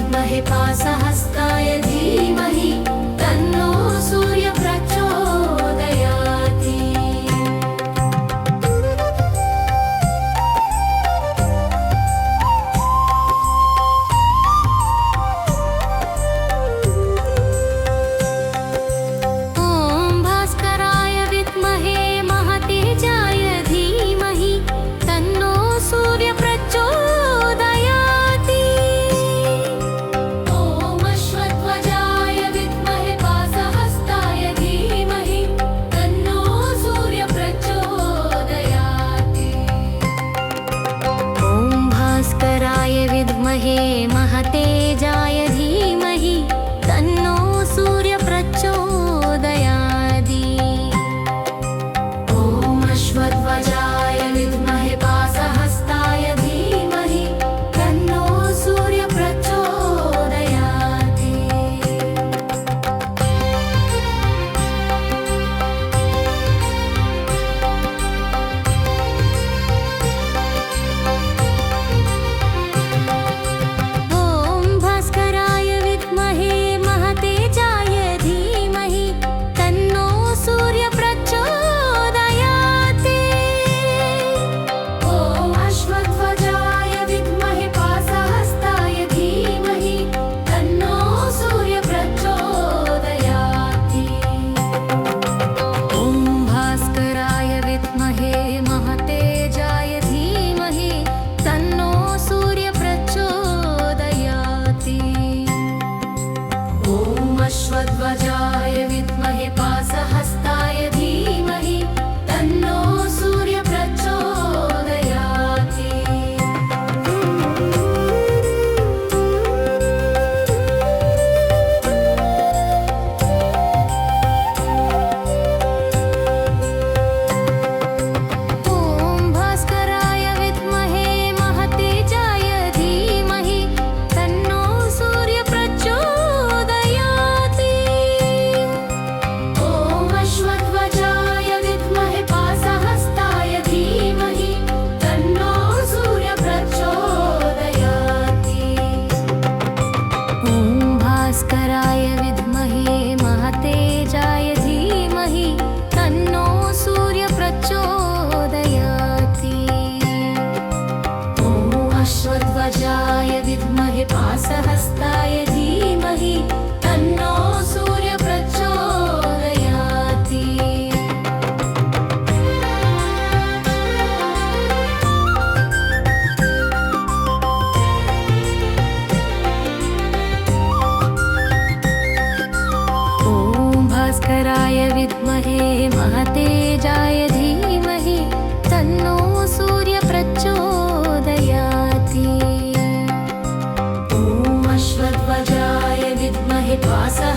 विद्महे पासहस्ताय धीमहि तन्नो सूर्य प्रचोदयाति। ॐ भास्कराय विद्महे महतेजाय धीमहि तन्नो सूर्य प्रचोदयाति। ॐ अश्वध्वजाय विद्महे पासहस्ताय धीमहि तन्नो सूर्य प्रचोदयाति। ॐ भास्कराय विद्महे महतेजाय धीमहि तन्नो सूर्य प्रचोदयाति। ॐ अश्वध्वजाय विद्महे पासहस्ताय धीमहि तन्नो सूर्य प्रचोदयाति। ॐ भास्कराय विद्महे महतेजाय धीमहि तन्नो सूर्य प्रचोदयाति। ॐ अश्वध्वजाय विद्महे पासहस्ताय धीमहि तन्नो सूर्य प्रचोदयाति। ॐ भास्कराय विद्महे महतेजाय धीमहि तन्नो सूर्य प्रचोदयाति। ॐ अश्वध्वजाय विद्महे पासहस्ताय धीमहि तन्नो सूर्य प्रचोदयाति। ॐ भास्कराय विद्महे महतेजाय धीमहि तन्नो सूर्य प्रचोदयाति। ॐ अश्वध्वजाय विद्महे पासहस्ताय धीमहि तन्नो सूर्य प्रचोदयाति। ॐ भास्कराय विद्महे महतेजाय धीमहि तन्नो सूर्य प्रचोदयाति। ॐ अश्वध्वजाय विद्महे पासहस्ताय धीमहि तन्नो सूर्य प्रचोदयाति। ॐ भास्कराय विद्महे महतेजाय धीमहि तन्नो सूर्य प्रचोदयाति। ॐ अश्वध्वजाय विद्महे पासहस्ताय